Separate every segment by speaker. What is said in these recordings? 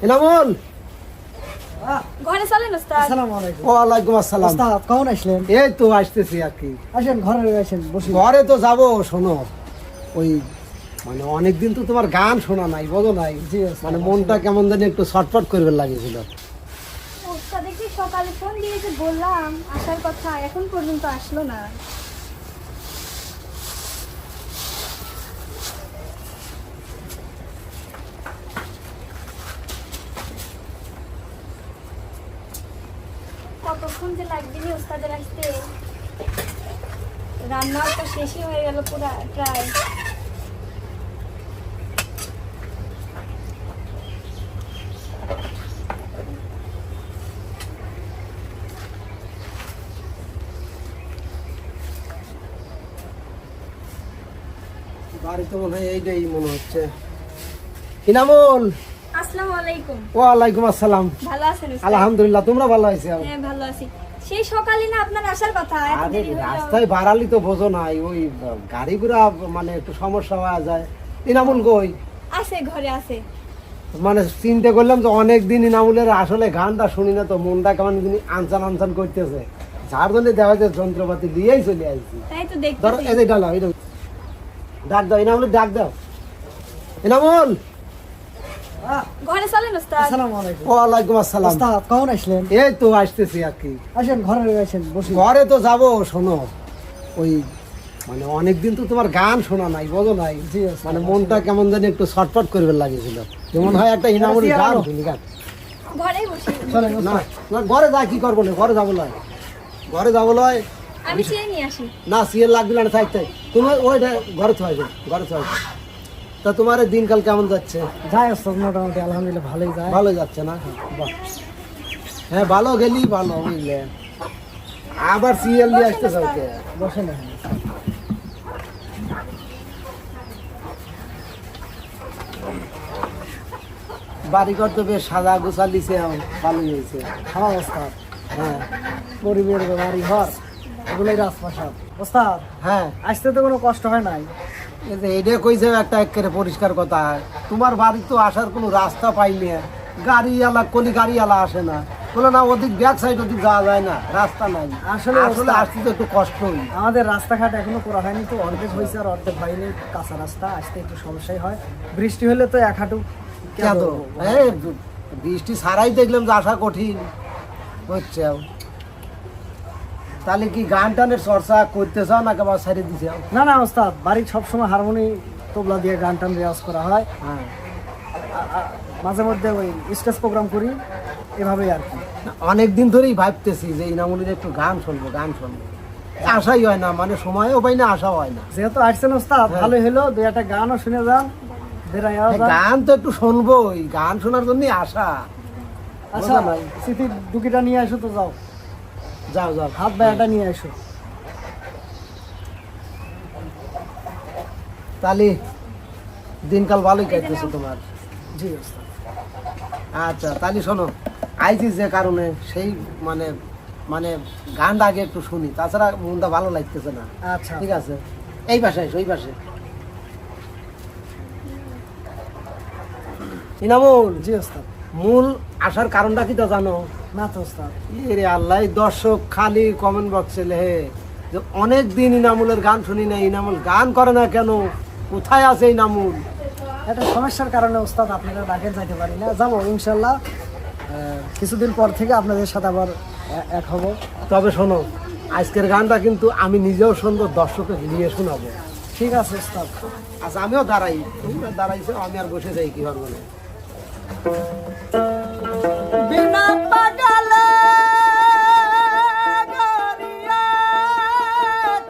Speaker 1: ইনামুল
Speaker 2: ঘরে চলেন ওস্তাদ।
Speaker 3: আসসালামু আলাইকুম।
Speaker 1: ওয়ালাইকুম আসসালাম।
Speaker 3: ওস্তাদ কখন আসলেন?
Speaker 1: এই তো আসতেছি আর কি।
Speaker 3: আসেন ঘরে আসেন, বসি।
Speaker 1: ঘরে তো যাবো, শোনো ওই মানে অনেকদিন তো তোমার গান শোনা নাই, বোঝো নাই,
Speaker 3: জি ওস্তাদ।
Speaker 1: মানে মনটা কেমন জানি একটু ছটফট করবে লাগেছিল।
Speaker 2: ওস্তাদকে সকালে ফোন দিয়ে যে বললাম আসার কথা, এখন পর্যন্ত আসলো না। কতক্ষণ যে লাগবে ওস্তাদের আসতে, রান্নাও তো শেষই হয়ে গেল পুরা প্রায়।
Speaker 1: বাড়ি তো মনে হয় এইটাই মনে হচ্ছে। ইনামুল
Speaker 2: আসসালামু আলাইকুম।
Speaker 1: ওয়ালাইকুম আসসালাম।
Speaker 2: ভালো আছেন ওস্তাদ?
Speaker 1: আলহামদুলিল্লাহ, তোমরা ভালো আছো?
Speaker 2: হ্যাঁ ভালো আছি। সেই সকালে না আপনার আসার কথা, এত
Speaker 1: আরে
Speaker 2: দেরি হয়ে গেল।
Speaker 1: রাস্তায় বাড়ালি তো বোঝো নাই, ওই গাড়ি ঘোড়া মানে একটু সমস্যা হওয়া যায়। ইনামুল কই?
Speaker 2: আছে, ঘরে আছে।
Speaker 1: মানে চিন্তা করলাম যে অনেকদিন ইনামুলের আসলে গানটা শুনি না, তো মনটা কেমন যিনি আনসান আনসান করতেছে, যার জন্য দেখা যায় যন্ত্রপাতি দিয়েই চলে আসছি।
Speaker 2: তাই তো
Speaker 1: ধরো
Speaker 2: দেখতেছি।
Speaker 1: এই যে ডালা, এটা ডাক দাও ইনামুল, ডাক দাও ইনামুল।
Speaker 2: ঘরে চলেন ওস্তাদ।
Speaker 3: আসসালামু আলাইকুম।
Speaker 1: ওয়ালাইকুম আসসালাম।
Speaker 3: ওস্তাদ কখন আসলেন?
Speaker 1: এই তো আসতেছি আর কি।
Speaker 3: আসেন ঘরে আসেন, বসি।
Speaker 1: ঘরে তো যাবো, শোনো ওই মানে অনেকদিন তো তোমার গান শোনা নাই, বোঝো নাই,
Speaker 3: জি ওস্তাদ।
Speaker 1: মানে মনটা কেমন জানি একটু ছটফট করবে লাগেছিল। যেমন হয় একটা ইনামুল গান শুনি গান।
Speaker 2: ঘরেই বসে।
Speaker 3: চলেন
Speaker 1: না
Speaker 3: ওস্তাদ।
Speaker 1: না, ঘরে যা কি করবো না, ঘরে যাবো লয়, ঘরে যাবো লয়।
Speaker 2: আমি চেয়ে নিয়ে আসি।
Speaker 1: না সিএল লাগবে না, থাকতে তোমার ওইটা ঘরে থাকবে, ঘরে থাকবে। তা তোমার এই দিনকাল কেমন যাচ্ছে?
Speaker 3: যাই ওস্তাদ, মোটামুটি আলহামদুলিল্লাহ ভালোই যায়।
Speaker 1: ভালো যাচ্ছে না? বাহ, হ্যাঁ ভালো গেলি ভালো, বুঝলে। আবার সিএল দিয়ে আসতে চাওকে।
Speaker 3: বসেন এখানে।
Speaker 1: বাড়ি ঘর তো বেশ সাদা গোছালিছে, ভালোই হয়েছে।
Speaker 3: হ্যাঁ ওস্তাদ,
Speaker 1: হ্যাঁ
Speaker 3: পরিবের বাড়ি ঘর এগুলোই রাজপ্রাসাদ। ওস্তাদ
Speaker 1: হ্যাঁ,
Speaker 3: আসতে তো কোনো কষ্ট হয় নাই।
Speaker 1: এই যে এটা কইছে একটা একেবারে পরিষ্কার কথা। তোমার বাড়ি তো আসার কোনো রাস্তা পাইনি, গাড়িওয়ালা কলি গাড়িওয়ালা আসে না, বলে না ওদিক ব্যাক সাইড ওদিক যাওয়া যায় না, রাস্তা নাই।
Speaker 3: আসলে
Speaker 1: আসলে আসতে তো একটু কষ্টই।
Speaker 3: আমাদের রাস্তাঘাট এখনো করা হয়নি, তো অর্ধেক হয়েছে আর অর্ধেক হয়নি। কাঁচা রাস্তা, আসতে একটু সমস্যাই হয়। বৃষ্টি হলে তো এক হাঁটু
Speaker 1: কেন এই বৃষ্টি ছাড়াই দেখলাম যে আসা কঠিন হচ্ছে। তাহলে কি গান টানের চর্চা করতে চাও না কেবল ছাড়িয়ে দিছে?
Speaker 3: না না ওস্তাদ, বাড়ির সবসময় হারমোনি তবলা দিয়ে গান টান রেওয়াজ করা হয়।
Speaker 1: হ্যাঁ,
Speaker 3: মাঝে মধ্যে ওই স্টেজ প্রোগ্রাম করি, এভাবেই আর কি।
Speaker 1: অনেক দিন ধরেই ভাবতেছি যে ইনামুলের একটু গান শুনবো, গান শুনবো, আশাই হয় না, মানে সময়ও পাই না, আশা হয় না।
Speaker 3: যেহেতু আসছেন ওস্তাদ,
Speaker 1: হ্যাঁ।
Speaker 3: ভালোই হলো, দুই একটা গানও শুনে যান, বেড়াইয়াও যান।
Speaker 1: গান তো একটু শুনবোই, গান শোনার জন্যই আশা।
Speaker 3: আচ্ছা
Speaker 1: বোঝা নাই।
Speaker 3: স্মৃতির দুকিটা নিয়ে আসো তো, যাও
Speaker 1: যাও যাও,
Speaker 3: হাত বায়াটা নিয়ে আসো।
Speaker 1: তাহলে দিনকাল ভালোই কাটতেছে তোমার?
Speaker 3: জি ওস্তাদ।
Speaker 1: আচ্ছা তাহলে শোনো, আইছি যে কারণে সেই মানে মানে গানটা আগে একটু শুনি, তাছাড়া মনটা ভালো লাগতেছে না।
Speaker 3: আচ্ছা
Speaker 1: ঠিক আছে, এই পাশে এসো, এই পাশে। ইনামুল,
Speaker 3: জি ওস্তাদ।
Speaker 1: মূল আসার কারণটা কি তো জানো?
Speaker 3: না তো ওস্তাদ।
Speaker 1: রে আল্লাহ, এই দর্শক খালি কমেন্ট বক্সে লেহে যে অনেক দিন ইনামুলের গান শুনি না, ইনামুল গান করে না কেন, কোথায় আছে ইনামুল?
Speaker 3: একটা সমস্যার কারণে ওস্তাদ আপনারা ডাকে যাইতে পারি না, যাবো ইনশাল্লাহ। কিছুদিন পর থেকে আপনাদের সাথে আবার এক হব।
Speaker 1: তবে শোনো, আজকের গানটা কিন্তু আমি নিজেও শুনবো, দর্শকে নিয়ে শোনাবো।
Speaker 3: ঠিক আছে ওস্তাদ।
Speaker 1: আচ্ছা আমিও দাঁড়াই, তোমরা দাঁড়াইছো, আমি আর বসে যাই কি পারবো না।
Speaker 3: বিনা পাগালে গড়িয়া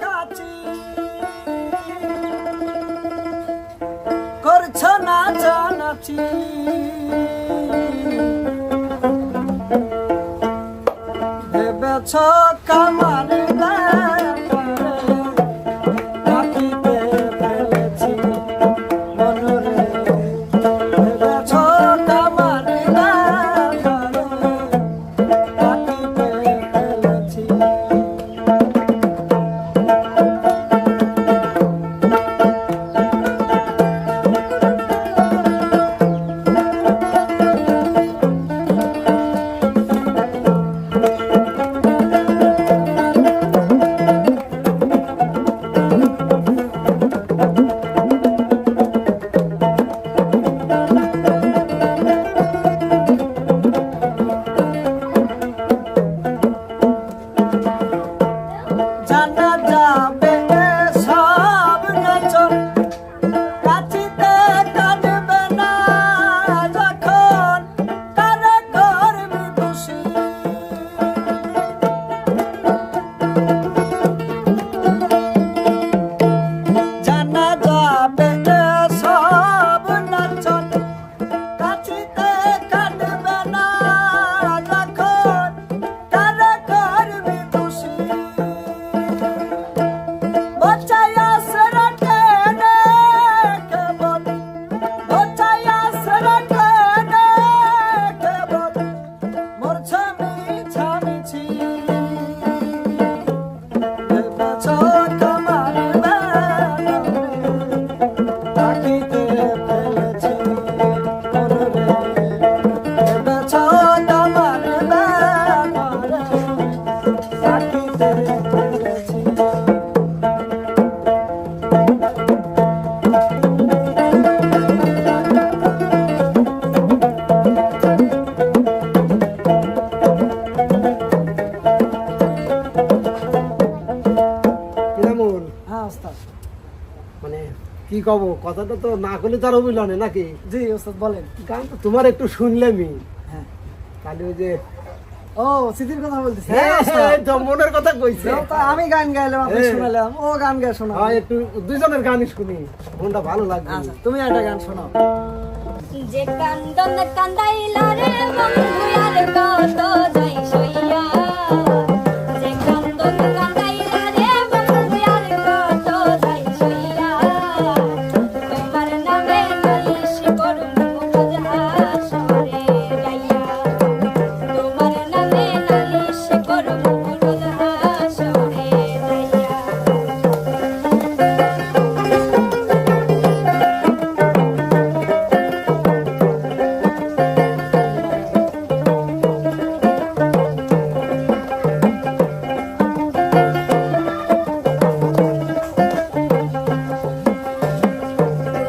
Speaker 3: কাছি, করছো না জানাচ্ছি, ভেবেছ কামার রাখিতে ফেলেছি মনরে, ভেবেছ কামার রাখিতে ফেলেছি।
Speaker 1: কব, কথাটা তো না করলে তো আর অভিলনে নাকি?
Speaker 3: জি ওস্তাদ বলেন।
Speaker 1: গান তো তোমার একটু শুনলেমি,
Speaker 3: হ্যাঁ।
Speaker 1: তাহলে ওই যে
Speaker 3: ও স্মৃতির কথা বলতেছি।
Speaker 1: হ্যাঁ, এই তো মনের কথা কইছে।
Speaker 3: তা আমি গান গাইলাম, আপনি
Speaker 1: হ্যাঁ।
Speaker 3: শোনালাম, ও গান গায়ে শোনাও।
Speaker 1: হ্যাঁ, একটু দুজনের গানই শুনি, মনটা ভালো লাগবে।
Speaker 3: আচ্ছা তুমি একটা গান শোনাও।
Speaker 2: যে কান্দন কান্দাইলা রে বন্ধু আর কত যাই সইয়া, যে কান্দন কান্দাইলা রে বন্ধু আর কত যাই সইয়া, তোমার নামে নালিশ করুম রোজহাসরে গাইয়া, তোমার নামে নালিশ করুম রোজহাসরে গাইয়া।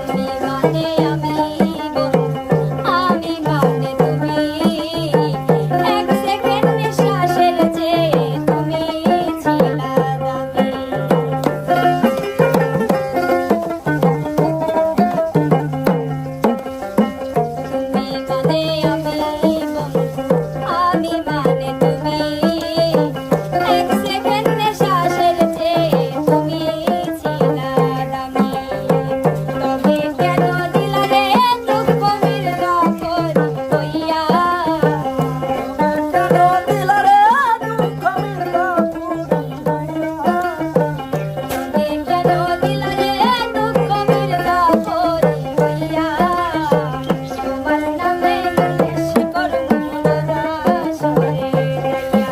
Speaker 2: তুমি মানে আমি বন্ধু, আমি মানে তুমি, এক সেকেন্ড নিঃশ্বাসের চেয়ে তুমি ছিলা দামি। তুমি মানে আমি বন্ধু, আমি মানে তুমি, এক সেকেন্ড নিঃশ্বাসের চেয়ে তুমি ছিলা দামি। তবে কেন দিলা রে দুঃখ মিলনা করি হইয়া,
Speaker 3: কেন দিলা রে দুঃখ মিলনা করি হইয়া।
Speaker 2: তবে কেন দিলা রে দুঃখ মিলনা করি হইয়া, তোমার নামে নালিশ করুম রোজহাসরে গাইয়া,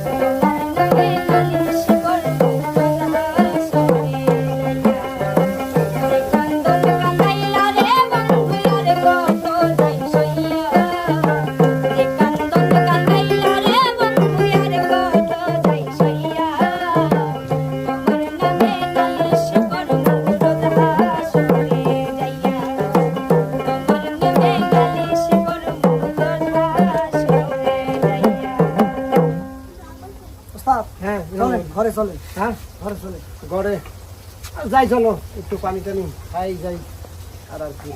Speaker 2: তোমার নামে নালিশ করুম রোজহাসরে গাইয়া। যে কান্দন কান্দাইলা রে বন্ধু আর কত যাই সইয়া, যে কান্দন কান্দাইলা রে বন্ধু আর কত যাই সইয়া, তোমার নামে নালিশ করুম রোজহাসরে গাইয়া, তোমার নামে নালিশ করুম রোজহাসরে গাইয়া।
Speaker 3: ওস্তাদ
Speaker 1: হ্যাঁ,
Speaker 3: চলেন ঘরে চলেন,
Speaker 1: হ্যাঁ,
Speaker 3: ঘরে চলেন।
Speaker 1: ঘরে যাই, চলো একটু পানি টানি খাই যাই, আর কি।